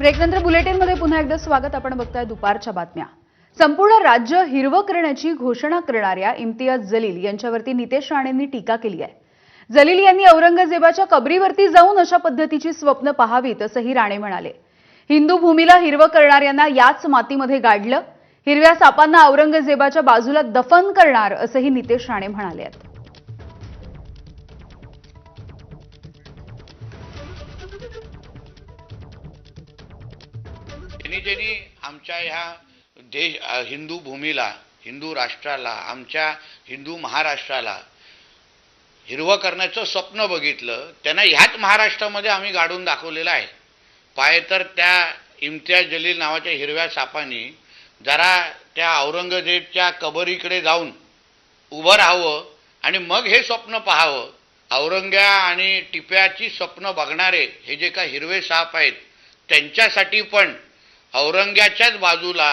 ब्रेकनंतर बुलेटिनमध्ये पुन्हा एकदा स्वागत. आपण बघताय दुपारच्या बातम्या. संपूर्ण राज्य हिरवं करण्याची घोषणा करणाऱ्या इम्तियाज जलील यांच्यावरती नितेश राणेंनी टीका केली आहे. जलील यांनी औरंगजेबाच्या कबरीवरती जाऊन अशा पद्धतीची स्वप्न पाहावीत असंही राणे म्हणाले. हिंदू भूमीला हिरवं करणाऱ्यांना याच मातीमध्ये गाडलं, हिरव्या सापांना औरंगजेबाच्या बाजूला दफन करणार असंही नितेश राणे म्हणाले आहेत. ज्यांनी आमच्या ह्या देश हिंदू भूमीला, हिंदू राष्ट्राला, आमच्या हिंदू महाराष्ट्राला हिरवं करण्याचं स्वप्न बघितलं, त्यांना ह्याच महाराष्ट्रामध्ये आम्ही गाडून दाखवलेलं आहे. पाय तर त्या इम्तियाज जलील नावाच्या हिरव्या सापांनी जरा त्या औरंगजेबच्या कबरीकडे जाऊन उभं राहावं आणि मग हे स्वप्न पाहावं. औरंग्या आणि टिप्याची स्वप्न बघणारे हे जे काही हिरवे साप आहेत, त्यांच्यासाठी पण औरंग्याच्याच बाजूला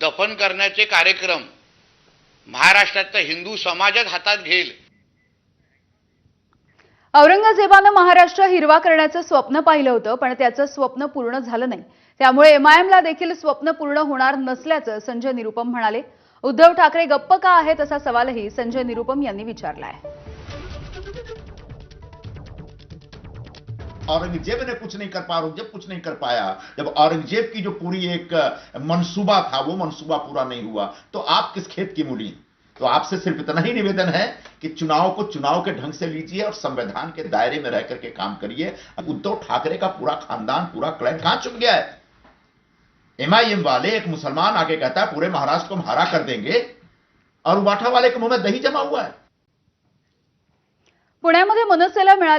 दफन करण्याचे कार्यक्रम महाराष्ट्रातला हिंदू समाजच हातात घेईल. औरंगजेबानं महाराष्ट्र हिरवा करण्याचं स्वप्न पाहिलं होतं, पण त्याचं स्वप्न पूर्ण झालं नाही. त्यामुळे एमआयएमला देखील स्वप्न पूर्ण होणार नसल्याचं संजय निरुपम म्हणाले. उद्धव ठाकरे गप्प का आहेत असा सवालही संजय निरुपम यांनी विचारला आहे. औरंगजेब ने कुछ नहीं कर पाया, औरंगजेब कुछ नहीं कर पाया. जब औरंगजेब की जो पूरी एक मंसूबा था, वो मंसूबा पूरा नहीं हुआ, तो आप किस खेत की मूली. तो आपसे सिर्फ इतना ही निवेदन है कि चुनाव को चुनाव के ढंग से लीजिए और संविधान के दायरे में रह करके काम करिए. उद्धव ठाकरे का पूरा खानदान, पूरा क्लैन कहां छुप गया है. एमआईएम वाले, एक मुसलमान आके कहता है पूरे महाराष्ट्र को हम हरा कर देंगे, और वाठा वाले के मुंह में दही जमा हुआ है. पुण्यामध्ये मनसेला मिळाले